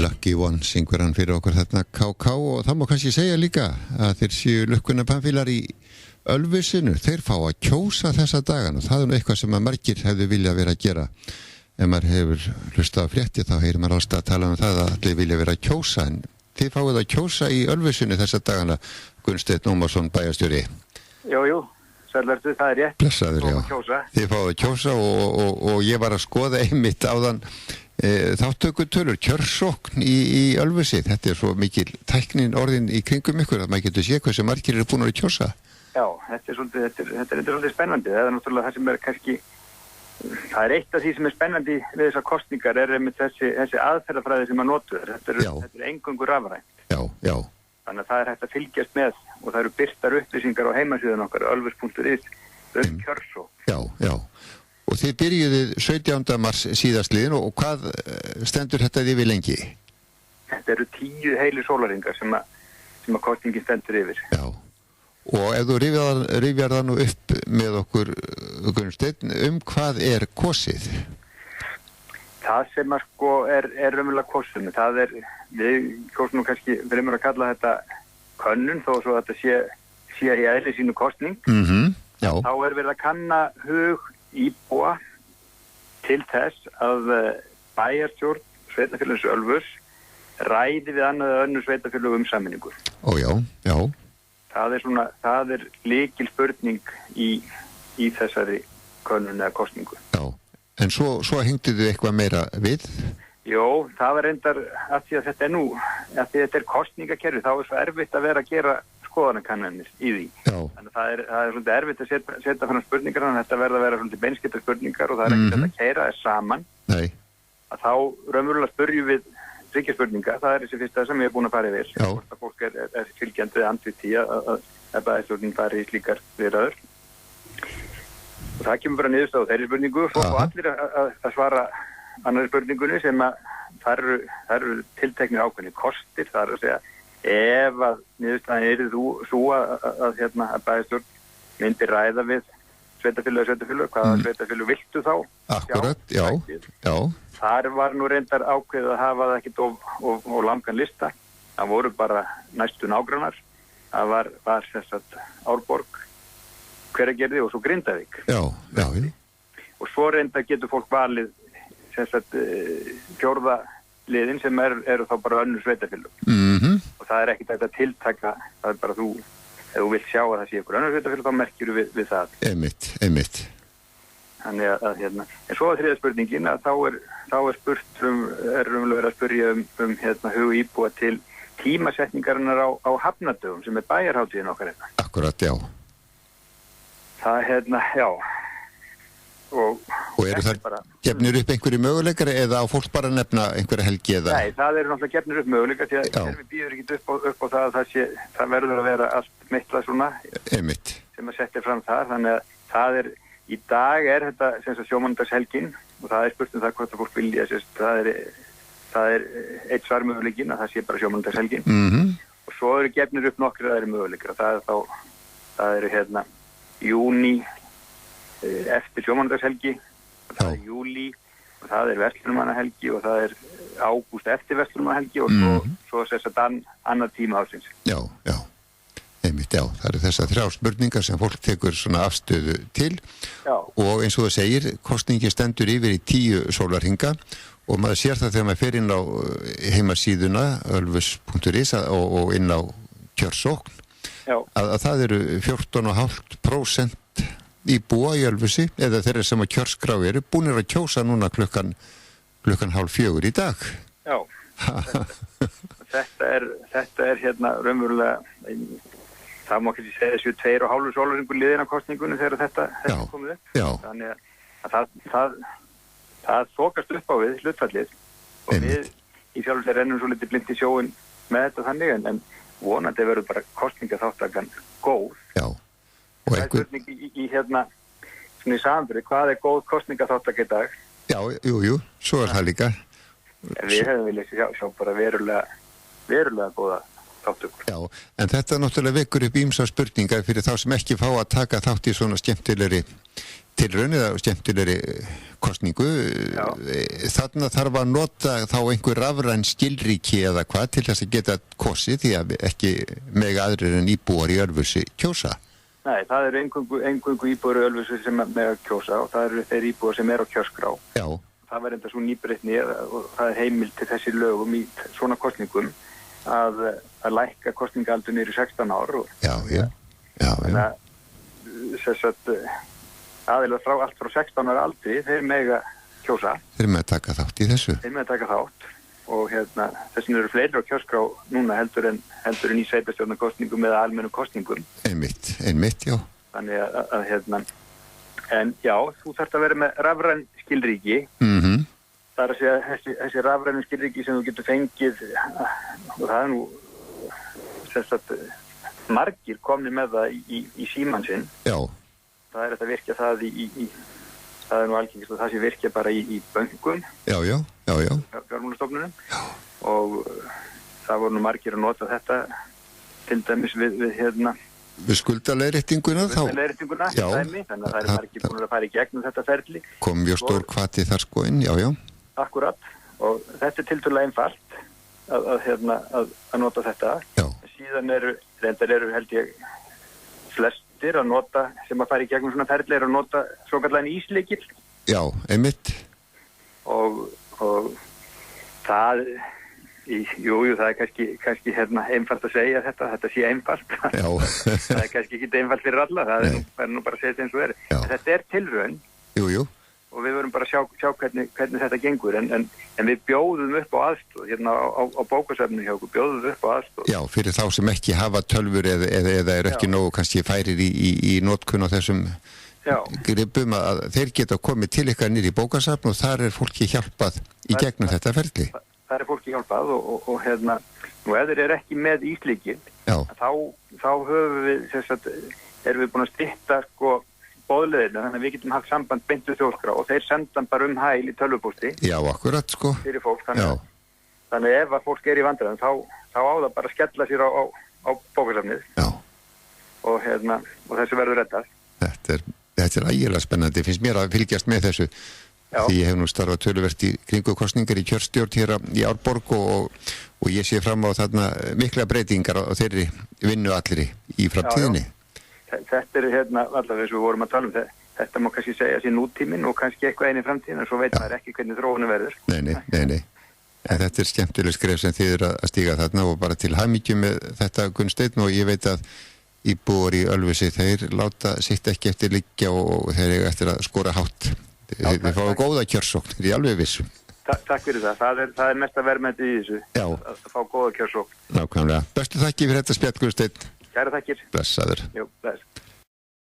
Lucky One syngur hann fyrir okkur þarna KK og það má kannski segja líka að þeir séu lukkuna pannfílar í Ölfusinu, þeir fá að kjósa þessa dagana og það nú eitthvað sem að margir hefðu vilja vera að gera. Ef maður hefur hlustað á frétti þá heyrir maður alltaf að tala það að allir vilja vera að kjósa en þið fáið að kjósa í Ölfusinu þessa dagana, Gunnsteinn Ómarsson bæjarstjóri. Jú, sælvertu, það rétt. Blessaður, já. Þið fáið að kjósa og ég var að skoða einmitt áðan þáttökutölur, kjörsókn í Ölfusi. Þetta svo mikil tæknin orðin í kringum ykkur að maður getur séð hversu margir eru búin að kjósa. Já, þetta er svolítið spennandi. Það er náttúrulega það sem er kannski, það er eitt af því sem er spennandi við þessar kosningar er með þessi aðferðafræði sem að notu. Þetta er eingöngu rafrænt. Já. Þannig að það er hægt að fylgjast með og það eru birtar upplýsingar á heimasíðan okkar, ölfus.is, kjörsókn. Já. Og þið byrjuðið 17. mars síðastliðin og hvað stendur þetta yfir lengi? Þetta eru 10 heilu sólarhringar sem að kosningin stendur yfir. Já. Og ef þú rifjar það nú upp með okkur, Gunnsteinn, hvað er kosið? Það sem að sko er raunverulega kosið. Það er, við kosum nú kannski fremur að kalla þetta könnun þó svo að þetta sé í eðli sínu kosning. Já. Þá er verið að kanna hug íbúa til þess að bæjarstjórn sveitarfélagsins Ölfus ræði við annað eða önnur sveitarfélög sameiningu. Já. Það er lykil spurning í þessari könnun eða kosningu. Já, en svo hengdu þið eitthvað meira við? Jó, það var reyndar að því að þetta er kosningakerfi, þá er svo erfitt að vera að gera skoðanakannanir í því. Já. Þannig að það er svolítið erfitt að setja fram spurningar, þannig að þetta verða að vera svolítið beinskiptar spurningar og það er ekkert að keyra þess saman. Nei. Að þá raunverulega spurjum við ríkjaspurninga, það er þessi fyrsta sem ég er búin að fara yfir. Já. Hvort að fólk er fylgjandi við andvið tí að bæjarstjórnin fari í slíkar viðræður. Og það kemur bara niðurstaða á þeirri spurningu og allir að svara annari spurningunni sem að það eru tilteknir ákveðnir kostir, það er að segja ef að niðurstaðan er svo að bæjarstjórn myndi ræða við sveitarfélög, hvaða sveitarfélög viltu þá? Akkurat, já. Þar var nú reyndar ákveðið að hafa það ekkit of langan lista. Það voru bara næstu nágrannar. Það var sérstætt Árborg, Hveragerði og svo Grindavík. Já. Og svo reyndar getur fólk valið sérstætt fjórða liðin sem eru þá bara önnur sveitarfélög. Og það er ekkit að tiltaka, það er bara ef þú vilt sjá að það sé ykkur önnur sveitarfélög þá merkjur við það. Einmitt. Þannig að en svo að þriðja spurningin að þá er spurt er verið að spyrja hug íbúa til tímasetningarinnar á hafnadögum sem er bæjarhátíðin okkar hérna. Akkurat, já. Það já. Og eru það gefnir upp einhverju möguleikar eða á fólk bara að nefna einhverja helgi eða? Nei, það eru náttúrulega gefnir upp möguleikar því að við býður ekki upp á það að það verður að vera allt mittla svona Einmitt. Sem að setja fram þar, þannig að það er í dag er þetta sem sagt sjómandagshelgin og það er spurt það hvort að fólk vilja það er eitt svarmöguleikin að það sé bara sjómandagshelgin og svo eru gefnir upp nokkrir aðri möguleikar það eru júní eftir sjómandagshelgi og það er júlí og það er verslunarmannahelgi og það er ágúst eftir verslunarmannahelgi og svo þess að annar tíma ásins. Já. Einmitt, já. Það eru þessar 3 spurningar sem fólk tekur svona afstöðu til. Já. Og eins og það segir, kosningin stendur yfir í 10 sólarhringa og maður sér það þegar maður fer inn á heimasíðuna ölfus.is og inn á kjörsókn að það eru 14,5% íbúa í Ölfusi eða þeirra sem að kjörskrá eru búnir að kjósa núna klukkan 3:30 í dag. Já. Þetta er raunverulega það má ekki segja þessu 2,5 sólarhringur liðin á kosningunni þegar þetta komið upp. Já. Þannig að það þokast upp á við hlutfallið og við í sjálf þeir rennum svo litið blind í sjóin með þetta þannig en vonandi verður bara kosningaþáttakan góð. Já. Það er spurning í svona í samanburði, hvað er góð kosningaþáttaka í dag? Já, jú, svo er það líka. Við hefum viljað sjá bara verulega góða þáttökur. Já, en þetta náttúrulega vekur upp ýmsar spurningar fyrir þá sem ekki fá að taka þátt í svona skemmtilegri tilraun eða skemmtilegri kosningu. Já. Þarna þarf að nota þá einhver rafræn skilríki eða hvað til þess að geta kosið því að ekki mega aðrir en íbúar í Ölfusi kjósa. Nei, það eru eingöngu íbúar í Ölfusi sem mega kjósa og það eru þeir íbúar sem eru á kjörskrá. Já. Það var enda svo nýbreytni og það er heimild til þessi lögum í svona kostningum að lækka kostningaldur niður í 16 ár. Já. Þannig að þess að aðilar allt frá 16 ára aldri, þeir mega kjósa. Þeir með að taka þátt í þessu. Þeir með að taka þátt og þessin eru fleiri á kjörskrá núna heldur en í sveitarstjórnarkosningum eða almennum kosningum. Einmitt, já. Þannig að en já, þú þarft að vera með rafræn skilríki. Það er að segja þessi rafræn skilríki sem þú getur fengið og það er nú þess að margir komni með það í símann sinn. Já. Það er að virkja það það er nú algengist og það sé virkja bara í böngum. Já. Fjármálastofnunum. Og það voru nú margir að nota þetta til dæmis við skuldaleiðréttinguna þá. Leiðréttinguna, þannig að það er margir búin að fara í gegnum þetta ferli. Kom mjög stór hvati þar sko inn, já. Akkurat, og þetta er tiltölulega einfalt að nota þetta. Já. Síðan eru held ég flestir að nota, sem að fara í gegnum svona ferli, að nota svokallan íslykil. Já, einmitt. Og það... Jú, það er kannski einfalt að segja þetta sé einfalt. Já. Það er kannski ekki einfalt fyrir alla, það er nú bara að segja þetta eins og er. Þetta er tilraun. Jú. Og við vorum bara að sjá hvernig þetta gengur, en við bjóðum upp á aðstoð, á bókasafninu hjá okkur, bjóðum upp á aðstoð. Já, fyrir þá sem ekki hafa tölvur eða eru ekki nógu kannski færir í notkun á þessum gripum að þeir geta komið til ykkar niður í bókasafn og þar er fólki hjálpað í gegnum þetta ferli. Það er fólki hjálpað og nú ef þeir eru ekki með íslykil, þá höfum við, erum við búin að stytta boðleiðina, þannig að við getum haft samband beint við Þjóðskrá og þeir sendan bara hæl í tölvupósti. Já, akkurat fyrir fólk, þannig ef að fólk er í vandræðum, þá á það bara að skella sér á bókasafnið. Já. Og þessu verður reddað. Þetta er ægilega spennandi, finnst mér að fylgjast með þessu. Já. Því ég hef nú starfað töluvert í kringukostningar í kjörstjórn hér í Árborg og ég sé fram á þarna mikla breytingar á þeirri vinnu allri í framtíðinni. Þetta er allavega eins og við vorum að tala um þetta má kannski segja sér nútíminn og kannski eitthvað einu framtíðin en svo veit maður ekki hvernig þróunum verður. Nei. En þetta er skemmtileg skref sem þið eru að stíga þarna og bara til hamingju með þetta Gunnsteinn og ég veit að íbúar í Ölfusi þeir láta sitt ekki eftir liggja og þeir eiga eftir að skora hátt. Þið fáið góða kjörsókn, ég er alveg vissum. Takk fyrir það. Það er mesta verðmætið í þessu. Já. Að fá góða kjörsókn. Nákvæmlega. Bestu þakki fyrir þetta spjall, Gunnsteinn. Kæra þakkir. Blessaður. Jú, bless.